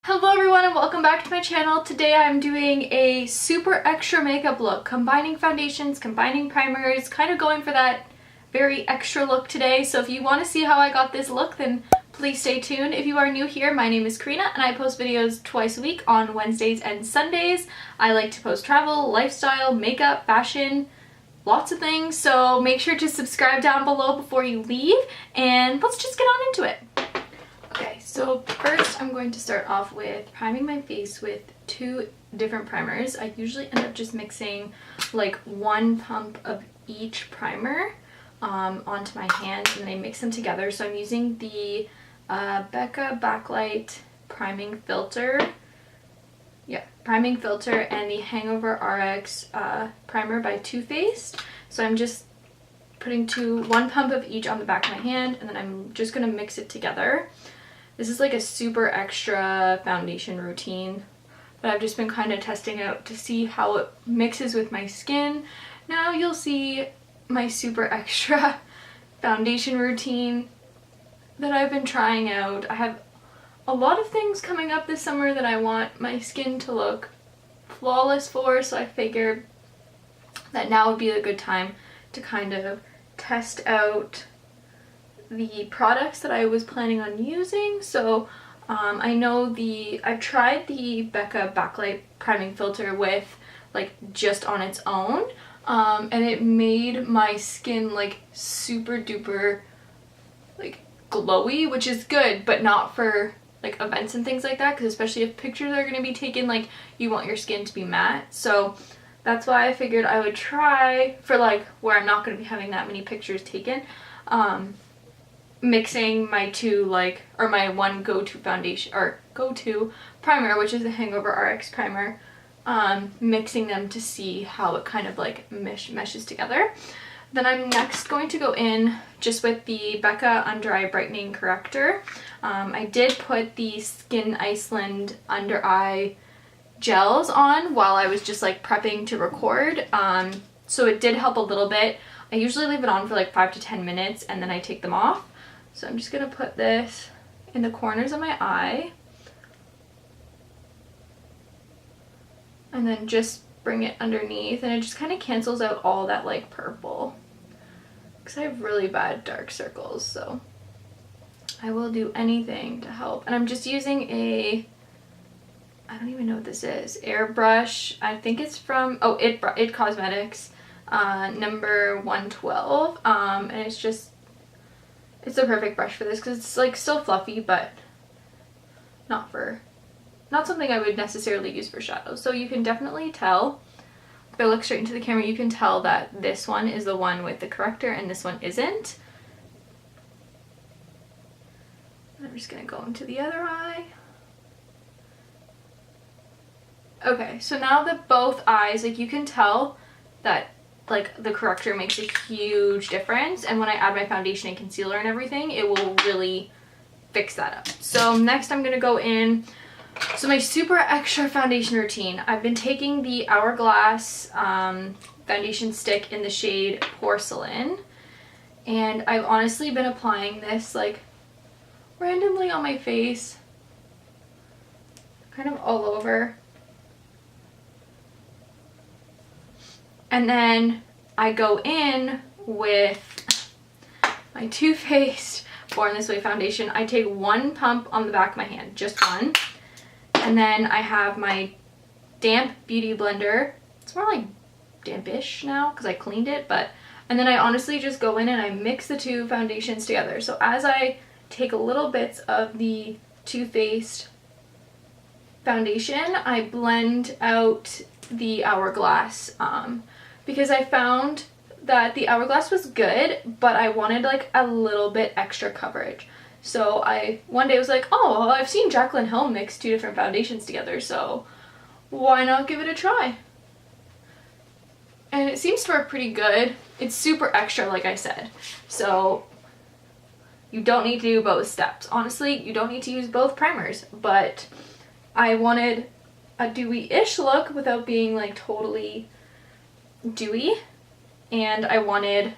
Hello everyone and welcome back to my channel. Today I'm doing a super extra makeup look, combining foundations, combining primers, kind of going for that very extra look today. So if you want to see how I got this look, then please stay tuned. If you are new here, my name is Karina and I post videos twice a week on Wednesdays and Sundays. I like to post travel, lifestyle, makeup, fashion, lots of things. So make sure to subscribe down below before you leave and let's just get on into it. Okay, so first I'm going to start off with priming my face with two different primers. I usually end up just mixing like one pump of each primer onto my hands and then I mix them together. So I'm using the Becca Backlight Priming Filter. Yeah, priming filter and the Hangover RX primer by Too Faced. So I'm just putting one pump of each on the back of my hand and then I'm just going to mix it together. This is like a super extra foundation routine that I've just been kind of testing out to see how it mixes with my skin. Now you'll see my super extra foundation routine that I've been trying out. I have a lot of things coming up this summer that I want my skin to look flawless for, so I figured that now would be a good time to kind of test out the products that I was planning on using. So I know I've tried the Becca Backlight Priming Filter with like just on its own and it made my skin like super duper like glowy, which is good, but not for like events and things like that, because especially if pictures are going to be taken, like you want your skin to be matte. So that's why I figured I would try for like where I'm not going to be having that many pictures taken, mixing my my one go-to foundation or go-to primer, which is the Hangover RX primer, mixing them to see how it kind of like meshes together. Then I'm next going to go in just with the Becca Under Eye Brightening Corrector. I did put the Skin Iceland under eye gels on while I was just like prepping to record, so it did help a little bit. I usually leave it on for like 5 to 10 minutes and then I take them off. So I'm just going to put this in the corners of my eye and then just bring it underneath, and it just kind of cancels out all that like purple, because I have really bad dark circles, so I will do anything to help. And I'm just using I don't even know what this is, airbrush. I think it's from It Cosmetics number 112, and it's the perfect brush for this because it's like still fluffy, but not something I would necessarily use for shadows. So you can definitely tell, if I look straight into the camera, you can tell that this one is the one with the corrector and this one isn't. And I'm just gonna go into the other eye. Okay, so now that both eyes, like you can tell that like the corrector makes a huge difference, and when I add my foundation and concealer and everything, it will really fix that up. So next I'm gonna go in, so my super extra foundation routine, I've been taking the Hourglass foundation stick in the shade Porcelain, and I've honestly been applying this like randomly on my face, kind of all over. And then I go in with my Too Faced Born This Way foundation. I take one pump on the back of my hand, just one. And then I have my damp beauty blender. It's more like dampish now because I cleaned it, and then I honestly just go in and I mix the two foundations together. So as I take a little bits of the Too Faced foundation, I blend out the Hourglass, because I found that the Hourglass was good, but I wanted like a little bit extra coverage. So one day was like, oh, I've seen Jaclyn Hill mix two different foundations together, so why not give it a try? And it seems to work pretty good. It's super extra, like I said. So you don't need to do both steps. Honestly, you don't need to use both primers, but I wanted a dewy-ish look without being like totally dewy, and I wanted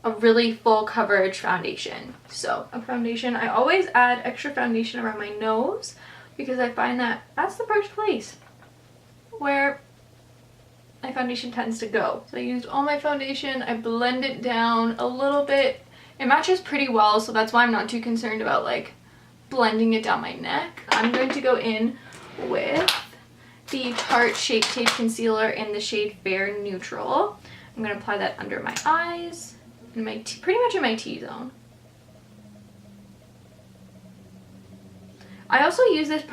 a really full coverage foundation. So a foundation, I always add extra foundation around my nose, because I find that that's the first place where my foundation tends to go. So I used all my foundation, I blend it down a little bit. It matches pretty well, so that's why I'm not too concerned about like blending it down my neck. I'm going to go in with the Tarte Shape Tape Concealer in the shade Fair Neutral. I'm going to apply that under my eyes and my pretty much in my T-zone. I also use this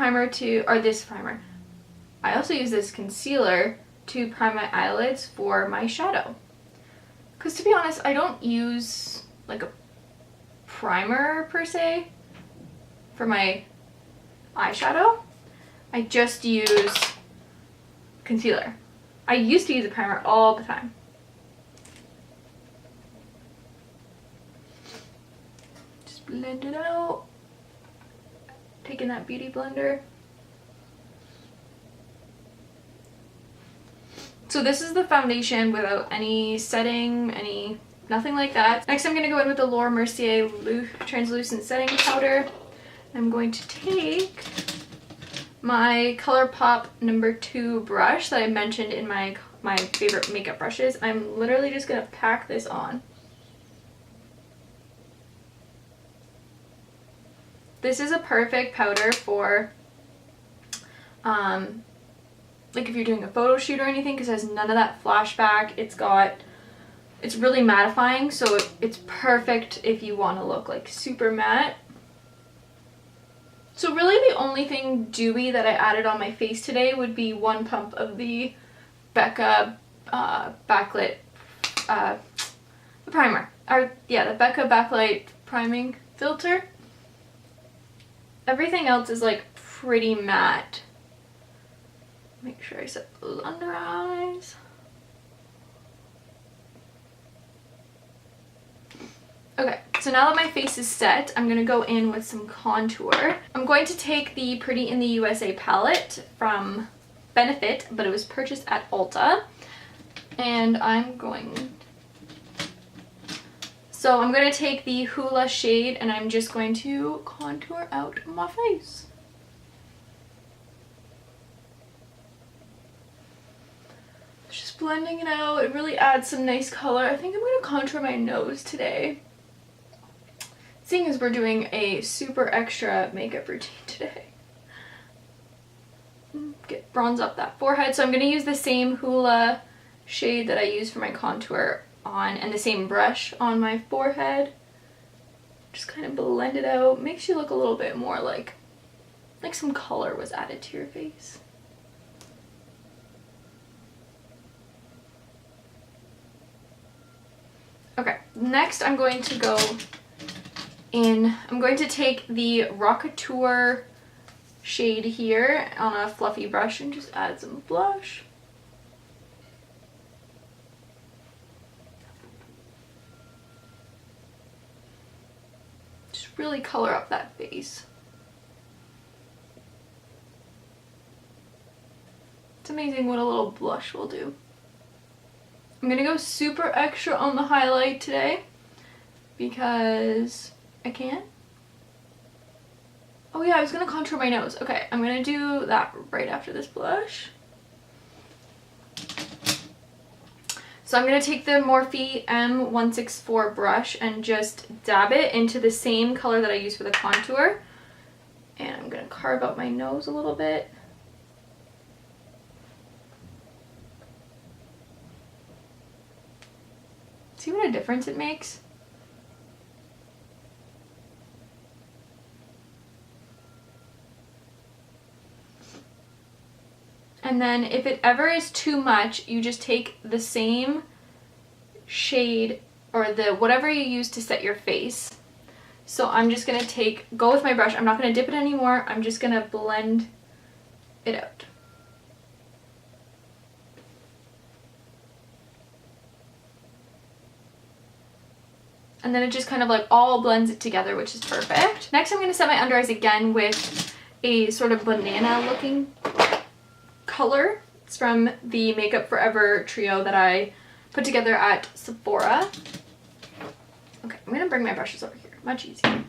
I also use this concealer to prime my eyelids for my shadow. Because to be honest, I don't use like a primer per se for my eyeshadow. I just use concealer. I used to use a primer all the time. Just blend it out. Taking that beauty blender. So this is the foundation without any setting, nothing like that. Next I'm going to go in with the Laura Mercier translucent setting powder. I'm going to take my ColourPop No. 2 brush that I mentioned in my favorite makeup brushes. I'm literally just going to pack this on. This is a perfect powder for like if you're doing a photo shoot or anything, because it has none of that flashback. It's really mattifying, so it's perfect if you want to look like super matte. So really the only thing dewy that I added on my face today would be one pump of the Becca Backlit primer. The Becca Backlight priming filter. Everything else is like pretty matte. Make sure I set those under eyes. Okay, so now that my face is set, I'm going to go in with some contour. I'm going to take the Pretty in the USA palette from Benefit, but it was purchased at Ulta. And I'm going to take the Hoola shade and I'm just going to contour out my face. Just blending it out. It really adds some nice color. I think I'm going to contour my nose today. Seeing as we're doing a super extra makeup routine today. Bronze up that forehead. So I'm going to use the same Hoola shade that I use for my contour on and the same brush on my forehead. Just kind of blend it out. Makes you look a little bit more like some color was added to your face. Okay, next I'm going to take the Rockateur shade here on a fluffy brush and just add some blush. Just really color up that face. It's amazing what a little blush will do. I'm gonna go super extra on the highlight today because I can. Oh yeah, I was gonna contour my nose. Okay, I'm gonna do that right after this blush. So I'm gonna take the Morphe M164 brush and just dab it into the same color that I used for the contour. And I'm gonna carve out my nose a little bit. See what a difference it makes? And then if it ever is too much, you just take the same shade or whatever you use to set your face. So I'm just gonna go with my brush. I'm not gonna dip it anymore. I'm just gonna blend it out. And then it just kind of like all blends it together, which is perfect. Next I'm going to set my under eyes again with a sort of banana looking color. It's from the Makeup Forever trio that I put together at Sephora. Okay, I'm going to bring my brushes over here, much easier.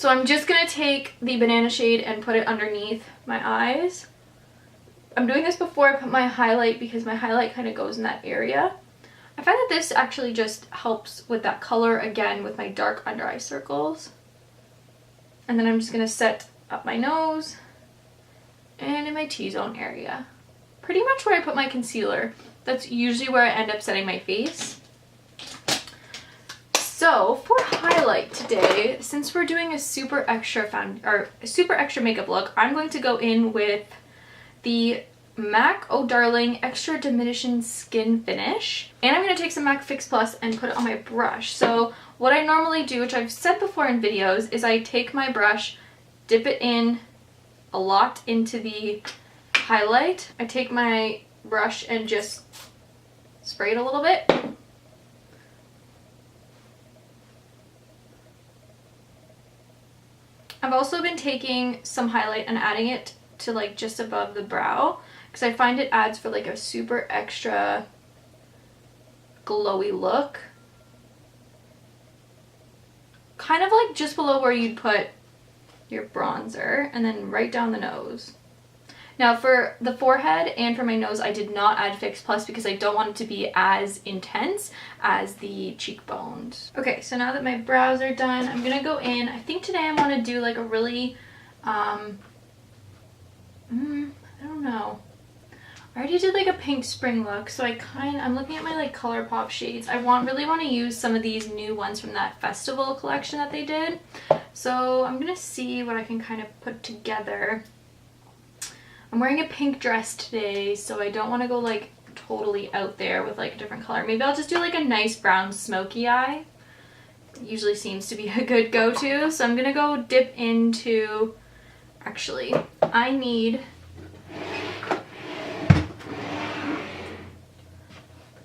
So I'm just going to take the banana shade and put it underneath my eyes. I'm doing this before I put my highlight because my highlight kind of goes in that area. I find that this actually just helps with that color again with my dark under eye circles. And then I'm just going to set up my nose and in my T-zone area. Pretty much where I put my concealer. That's usually where I end up setting my face. So for highlight today, since we're doing a super extra makeup look, I'm going to go in with the MAC Oh Darling Extra Diminishing Skin Finish. And I'm going to take some MAC Fix Plus and put it on my brush. So what I normally do, which I've said before in videos, is I take my brush, dip it in a lot into the highlight. I take my brush and just spray it a little bit. I've also been taking some highlight and adding it to like just above the brow because I find it adds for like a super extra glowy look. Kind of like just below where you'd put your bronzer, and then right down the nose. Now for the forehead and for my nose, I did not add Fix Plus because I don't want it to be as intense as the cheekbones. Okay, so now that my brows are done, I'm gonna go in. I think today I want to do like a really, I don't know. I already did like a pink spring look, so I'm looking at my like ColourPop shades. I really want to use some of these new ones from that festival collection that they did. So I'm gonna see what I can kind of put together. I'm wearing a pink dress today, so I don't want to go like totally out there with like a different color. Maybe I'll just do like a nice brown smoky eye. It usually seems to be a good go-to. So I'm gonna go dip into, actually, I need,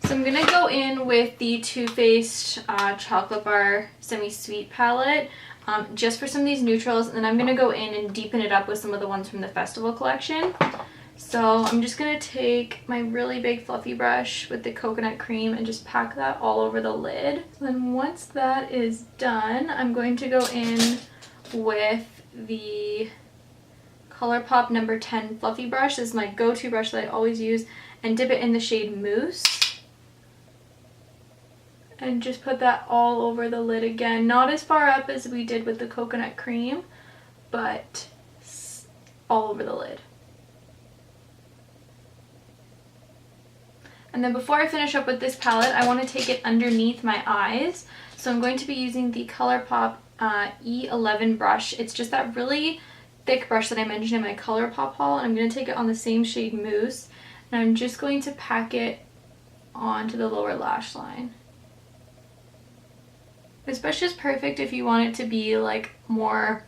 so I'm gonna go in with the Too Faced Chocolate Bar Semi-Sweet palette. Just for some of these neutrals, and then I'm going to go in and deepen it up with some of the ones from the festival collection. So I'm just going to take my really big fluffy brush with the coconut cream and just pack that all over the lid. Then once that is done, I'm going to go in with the ColourPop number 10 fluffy brush. This is my go-to brush that I always use, and dip it in the shade Mousse. And just put that all over the lid again. Not as far up as we did with the coconut cream, but all over the lid. And then before I finish up with this palette, I want to take it underneath my eyes. So I'm going to be using the ColourPop E11 brush. It's just that really thick brush that I mentioned in my ColourPop haul. I'm going to take it on the same shade Mousse, and I'm just going to pack it onto the lower lash line. This brush is perfect if you want it to be like more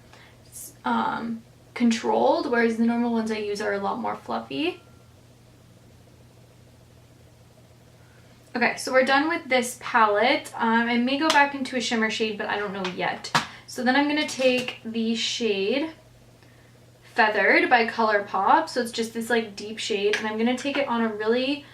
controlled, whereas the normal ones I use are a lot more fluffy. Okay, so we're done with this palette. I may go back into a shimmer shade, but I don't know yet. So then I'm going to take the shade Feathered by ColourPop. So it's just this like deep shade, and I'm going to take it on a really,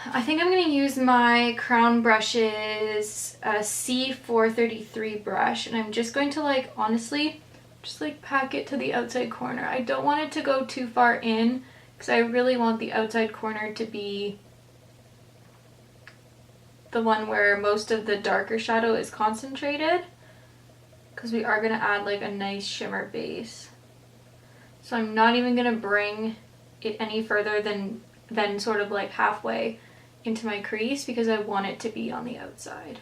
I think I'm going to use my Crown Brushes C433 brush, and I'm just going to like honestly just like pack it to the outside corner. I don't want it to go too far in because I really want the outside corner to be the one where most of the darker shadow is concentrated, because we are going to add like a nice shimmer base. So I'm not even going to bring it any further than sort of like halfway into my crease, because I want it to be on the outside.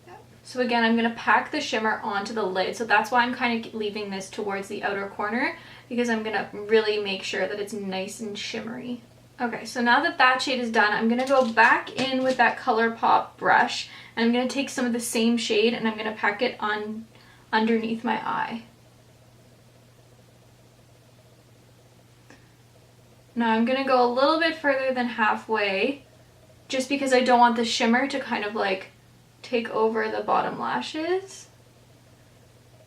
Yeah. So again, I'm going to pack the shimmer onto the lid, so that's why I'm kind of leaving this towards the outer corner, because I'm going to really make sure that it's nice and shimmery. Okay, so now that that shade is done, I'm going to go back in with that ColourPop brush, and I'm going to take some of the same shade and I'm going to pack it on underneath my eye. Now I'm going to go a little bit further than halfway, just because I don't want the shimmer to kind of like take over the bottom lashes.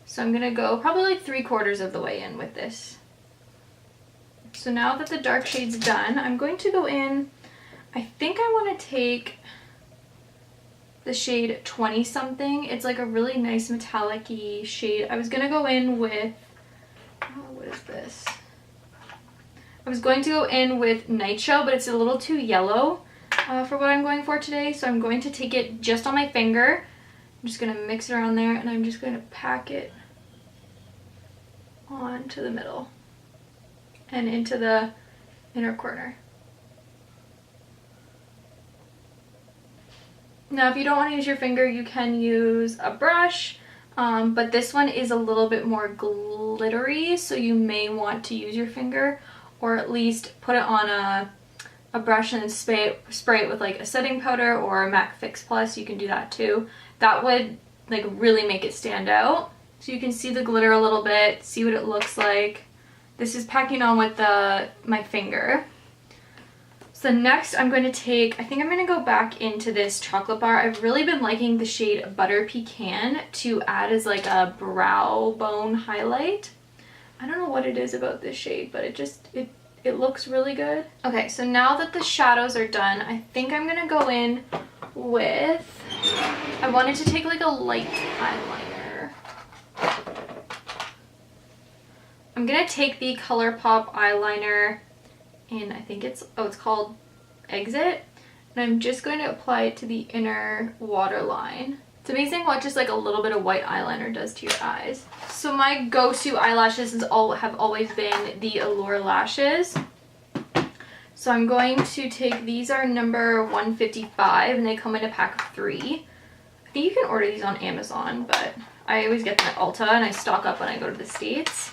So I'm going to go probably like 3/4 of the way in with this. So now that the dark shade's done, I'm going to go in, I think I want to take the shade 20 something. It's like a really nice metallic-y shade. I was gonna go in with, what is this? I was going to go in with Night Show, but it's a little too yellow for what I'm going for today. So I'm going to take it just on my finger. I'm just gonna mix it around there, and I'm just gonna pack it onto the middle and into the inner corner. Now, if you don't want to use your finger, you can use a brush, but this one is a little bit more glittery, so you may want to use your finger, or at least put it on a brush and spray it with like a setting powder or a MAC Fix Plus. You can do that too. That would like really make it stand out. So you can see the glitter a little bit, see what it looks like. This is packing on with my finger. So next I'm going to take, I think I'm going to go back into this chocolate bar. I've really been liking the shade Butter Pecan to add as like a brow bone highlight. I don't know what it is about this shade, but it looks really good. Okay, so now that the shadows are done, I think I'm going to go in with, I wanted to take like a light eyeliner. I'm going to take the ColourPop eyeliner in, I think it's called Exit, and I'm just going to apply it to the inner waterline. It's amazing what just like a little bit of white eyeliner does to your eyes. So my go-to eyelashes have always been the Allure lashes. So I'm going to take, these are number 155 and they come in a pack of 3. I think you can order these on Amazon, but I always get them at Ulta and I stock up when I go to the States.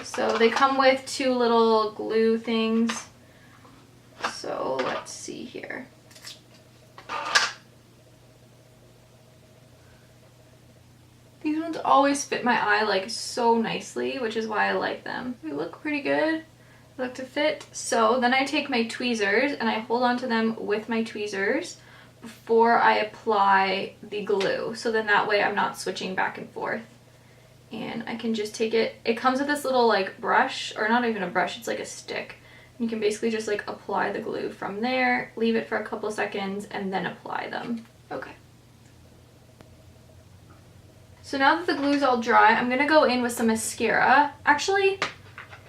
So they come with 2 little glue things. So let's see here. These ones always fit my eye like so nicely, which is why I like them. They look pretty good. They look to fit. So then I take my tweezers and I hold on to them with my tweezers before I apply the glue. So then that way I'm not switching back and forth. And I can just take it. It comes with this little like brush, or not even a brush, it's like a stick. You can basically just like apply the glue from there, leave it for a couple seconds, and then apply them. Okay. So now that the glue's all dry, I'm gonna go in with some mascara. Actually,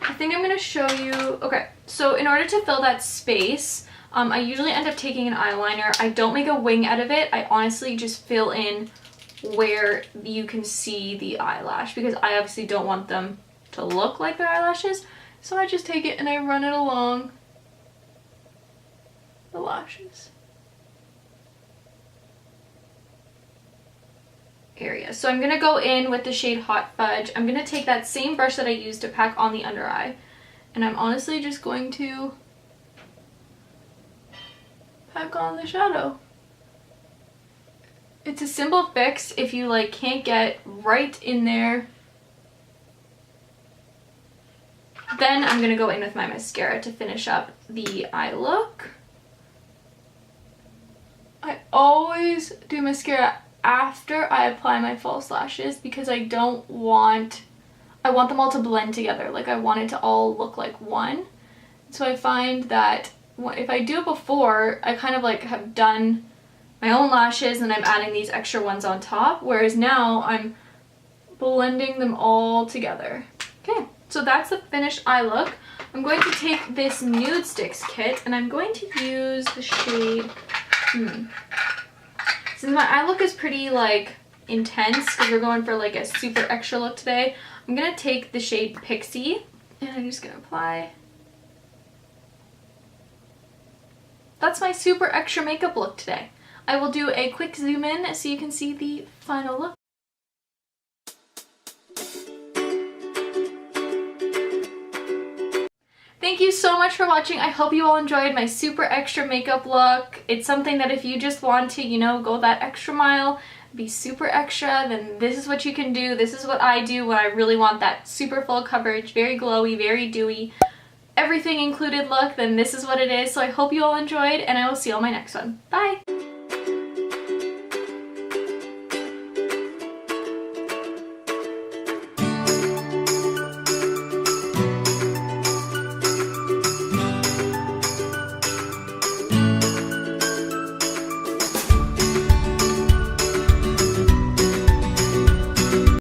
I think I'm gonna show you, okay, so in order to fill that space, I usually end up taking an eyeliner. I don't make a wing out of it. I honestly just fill in where you can see the eyelash, because I obviously don't want them to look like their eyelashes. So I just take it and I run it along the lashes area. So I'm gonna go in with the shade Hot Fudge. I'm gonna take that same brush that I used to pack on the under eye, and I'm honestly just going to pack on the shadow. It's a simple fix if you like can't get right in there. Then I'm gonna go in with my mascara to finish up the eye look. I always do mascara after I apply my false lashes because I want them all to blend together. Like I want it to all look like one. So I find that if I do it before, I kind of like have done my own lashes and I'm adding these extra ones on top, whereas now I'm blending them all together. Okay, so that's the finished eye look. I'm going to take this Nude Sticks kit and I'm going to use the shade, since my eye look is pretty like intense because we're going for like a super extra look today, I'm gonna take the shade Pixie and I'm just gonna apply. That's my super extra makeup look today. I will do a quick zoom in so you can see the final look. Thank you so much for watching. I hope you all enjoyed my super extra makeup look. It's something that if you just want to, you know, go that extra mile, be super extra, then this is what you can do. This is what I do when I really want that super full coverage, very glowy, very dewy, everything included look, then this is what it is. So I hope you all enjoyed and I will see you on my next one. Bye!